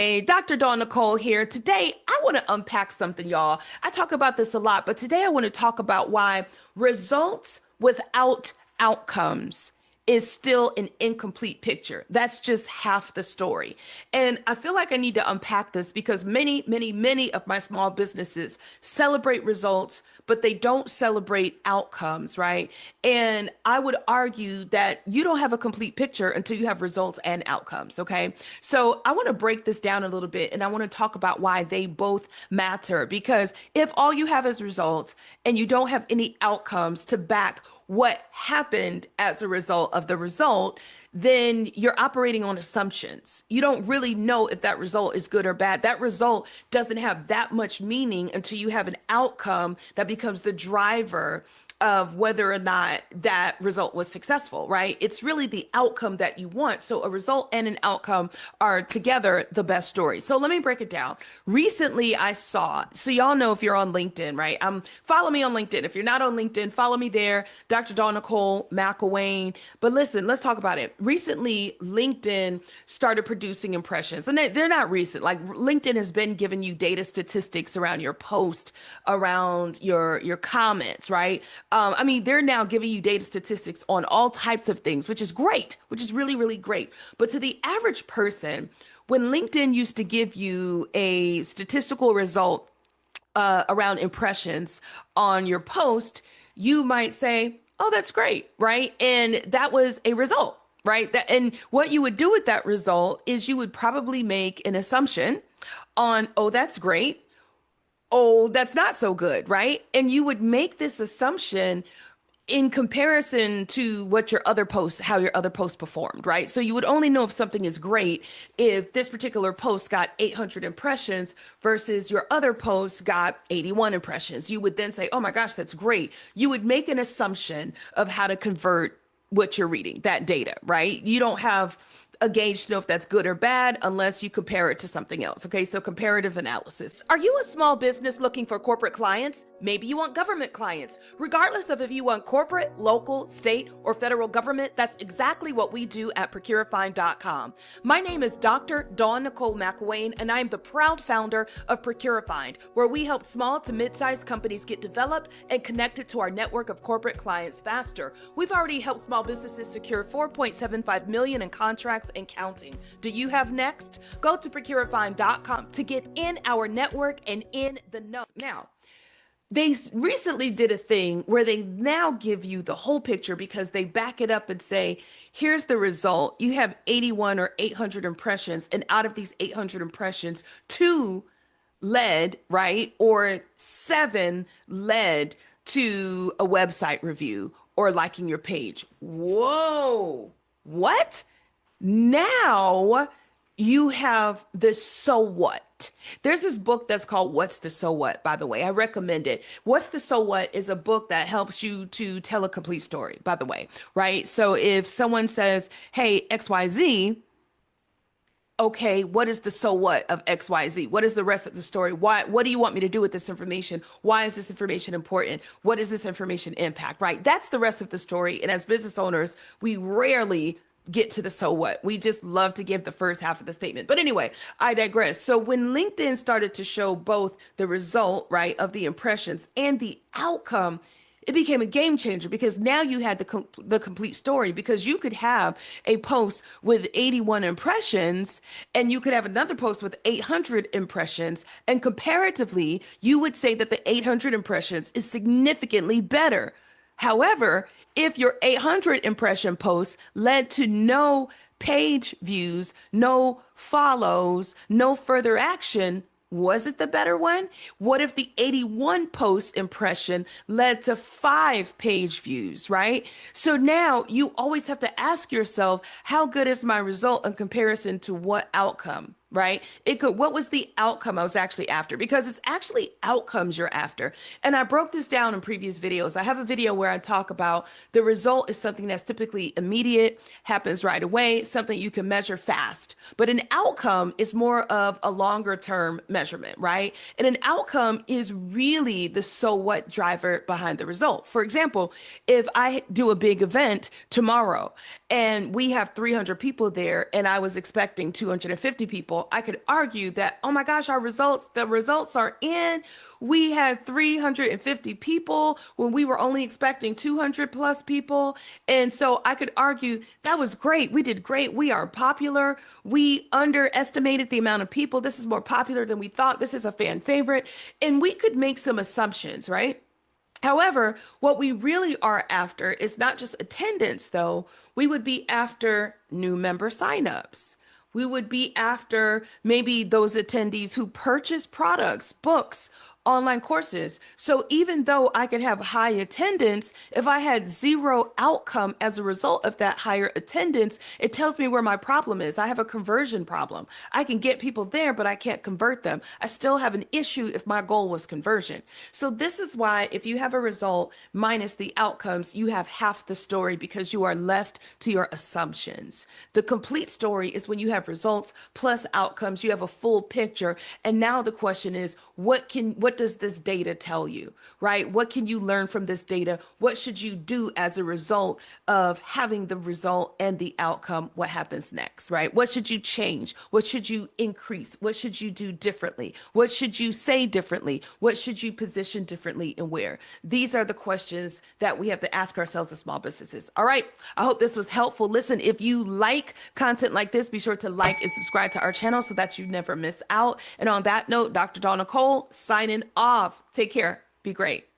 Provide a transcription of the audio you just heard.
Hey, Dr. Dawn Nicole here. Today, I want to unpack something, y'all. I talk about this a lot, but today I want to talk about why results without outcomes is still an incomplete picture. That's just half the story. And I feel like I need to unpack this because many of my small businesses celebrate results, but they don't celebrate outcomes, right? And I would argue that you don't have a complete picture until you have results and outcomes, okay? So I want to break this down a little bit and I want to talk about why they both matter. Because if all you have is results and you don't have any outcomes to back what happened as a result of the result, then you're operating on assumptions. You don't really know if that result is good or bad. That result doesn't have that much meaning until you have an outcome that becomes the driver of whether or not that result was successful, right? It's really the outcome that you want. So a result and an outcome are together the best story. So let me break it down. Recently, I saw, so y'all know if you're on LinkedIn, right? Follow me on LinkedIn. If you're not on LinkedIn, follow me there, Dr. Dawn Nicole McElwain. But listen, let's talk about it. Recently, LinkedIn started producing impressions, and they're not recent. Like LinkedIn has been giving you data statistics around your post, around your comments, right? I mean, they're now giving you data statistics on all types of things, which is great, which is really, really great. But to the average person, when LinkedIn used to give you a statistical result around impressions on your post, you might say, oh, that's great, right? And that was a result, right? And what you would do with that result is you would probably make an assumption on, oh, that's great, oh, that's not so good, right? And you would make this assumption in comparison to what your other posts, how your other posts performed, right? So you would only know if something is great if this particular post got 800 impressions versus your other post got 81 impressions. You would then say, oh my gosh, that's great. You would make an assumption of how to convert what you're reading, that data, right? You don't have a gauge to know if that's good or bad unless you compare it to something else. Okay, so comparative analysis. Are you a small business looking for corporate clients? Maybe you want government clients. Regardless of if you want corporate, local, state, or federal government, that's exactly what we do at ProcuraFind.com. My name is Dr. Dawn Nicole McElwain, and I am the proud founder of ProcuraFind, where we help small to mid-sized companies get developed and connected to our network of corporate clients faster. We've already helped small businesses secure $4.75 million in contracts and counting. Do you have next? Go to ProcuraFind.com to get in our network and in the know. Now, they recently did a thing where they now give you the whole picture because they back it up and say, here's the result. You have 81 or 800 impressions, and out of these 800 impressions, two led, right? Or seven led to a website review or liking your page. Whoa, what? Now you have the so what. There's this book that's called What's the So What, by the way. I recommend it. What's the So What is a book that helps you to tell a complete story, by the way, right? So if someone says, hey, XYZ, okay, what is the so what of XYZ? What is the rest of the story? What do you want me to do with this information? Why is this information important? What does this information impact, right? That's the rest of the story. And as business owners, we rarely get to the so what. We just love to give the first half of the statement. But anyway, I digress. So when LinkedIn started to show both the result, right, of the impressions and the outcome, it became a game changer because now you had the complete story, because you could have a post with 81 impressions and you could have another post with 800 impressions, and comparatively you would say that the 800 impressions is significantly better. However, if your 800 impression post led to no page views, no follows, no further action, was it the better one? What if the 81 post impression led to 5 page views, right? So now you always have to ask yourself, how good is my result in comparison to what outcome? Right? What was the outcome I was actually after? Because it's actually outcomes you're after. And I broke this down in previous videos. I have a video where I talk about the result is something that's typically immediate, happens right away, something you can measure fast. But an outcome is more of a longer term measurement, right? And an outcome is really the so what driver behind the result. For example, if I do a big event tomorrow and we have 300 people there and I was expecting 250 people, Nicole, I could argue that, oh my gosh, the results are in. We had 350 people when we were only expecting 200 plus people. And so I could argue that was great. We did great. We are popular. We underestimated the amount of people. This is more popular than we thought. This is a fan favorite. And we could make some assumptions, right? However, what we really are after is not just attendance, though. We would be after new member signups. We would be after maybe those attendees who purchase products, books, online courses. So even though I could have high attendance, if I had zero outcome as a result of that higher attendance, it tells me where my problem is. I have a conversion problem. I can get people there, but I can't convert them. I still have an issue if my goal was conversion. So this is why if you have a result minus the outcomes, you have half the story because you are left to your assumptions. The complete story is when you have results plus outcomes, you have a full picture. And now the question is, what does this data tell you, right? What can you learn from this data? What should you do as a result of having the result and the outcome? What happens next, right? What should you change? What should you increase? What should you do differently? What should you say differently? What should you position differently and where? These are the questions that we have to ask ourselves as small businesses. All right. I hope this was helpful. Listen, if you like content like this, be sure to like and subscribe to our channel so that you never miss out. And on that note, Dr. Dawn Nicole signing off. Take care. Be great.